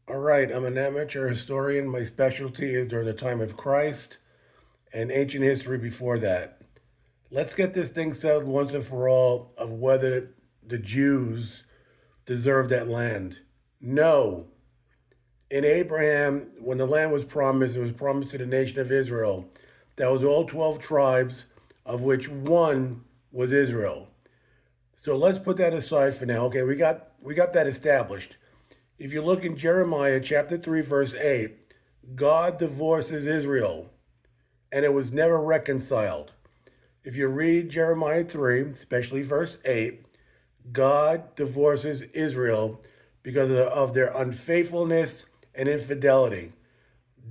All right, I'm an amateur historian. My specialty is during the time of Christ and ancient history before that. Let's get this thing settled once and for all of whether the Jews deserve that land. No. In Abraham, when the land was promised, it was promised to the nation of Israel. That was all 12 tribes, of which one was Israel. So let's put that aside for now. Okay, we got that established. If you look in Jeremiah chapter 3, verse 8, God divorces Israel, and it was never reconciled. If you read Jeremiah 3, especially verse 8, God divorces Israel because of their unfaithfulness and infidelity.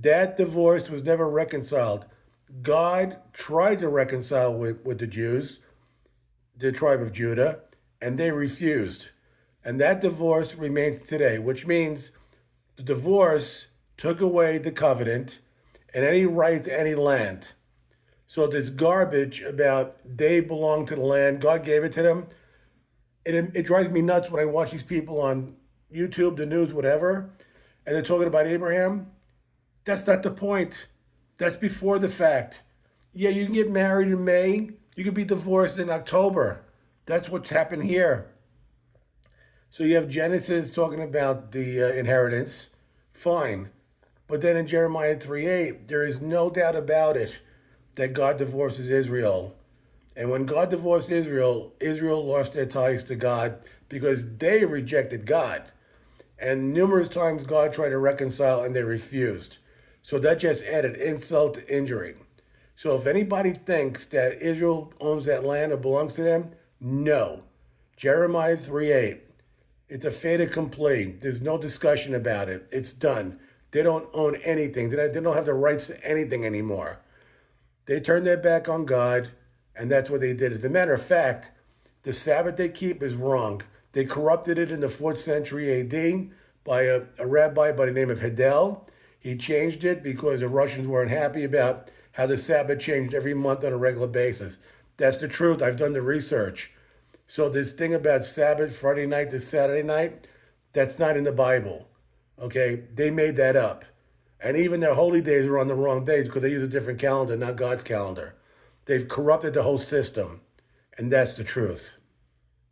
That divorce was never reconciled. God tried to reconcile with the Jews, the tribe of Judah, and they refused. And that divorce remains today, which means the divorce took away the covenant and any right to any land. So this garbage about they belong to the land, God gave it to them. It drives me nuts when I watch these people on YouTube, the news, whatever, and they're talking about Abraham. That's not the point. That's before the fact. Yeah, you can get married in May. You can be divorced in October. That's what's happened here. So you have Genesis talking about the inheritance. Fine. But then in Jeremiah 3:8, there is no doubt about it that God divorces Israel. And when God divorced Israel, Israel lost their ties to God because they rejected God. And numerous times God tried to reconcile and they refused. So that just added insult to injury. So if anybody thinks that Israel owns that land or belongs to them, no. Jeremiah 3:8. It's a fait accompli. There's no discussion about it. It's done. They don't own anything. They don't have the rights to anything anymore. They turned their back on God, and that's what they did. As a matter of fact, the Sabbath they keep is wrong. They corrupted it in the 4th century AD by a rabbi by the name of Hillel. He changed it because the Russians weren't happy about how the Sabbath changed every month on a regular basis. That's the truth. I've done the research. So this thing about Sabbath, Friday night to Saturday night, that's not in the Bible. Okay, they made that up. And even their holy days are on the wrong days because they use a different calendar, not God's calendar. They've corrupted the whole system. And that's the truth.